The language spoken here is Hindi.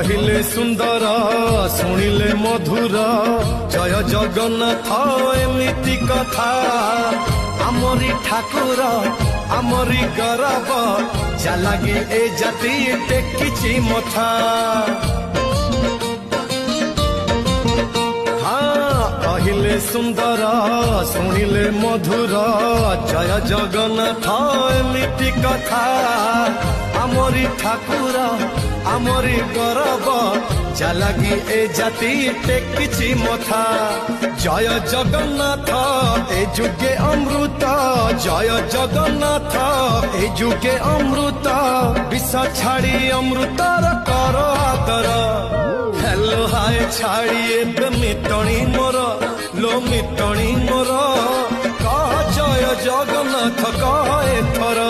कहिले सुंदर शुणिले मधुर जय जगन्नाथ एमिति कथा आमरी ठाकुर आमरी गौरव जालागी ए जाति टेकिछि मथा कहिले सुंदर शुणिले मधुर जय जगन्नाथ एमिति कथा आमरी ठाकुर आमरी गौरव जालागी ए जाति टेकिछि मथा जय जगन्नाथ ए जुगे अमृत जय जगन्नाथ ए जुगे अमृत विष छाड़ी अमृतर कर आदर हेलो हाय छाड़ी एबे मिटणी मोर लो मिटणी मोर कह जय जगन्नाथ कह एथर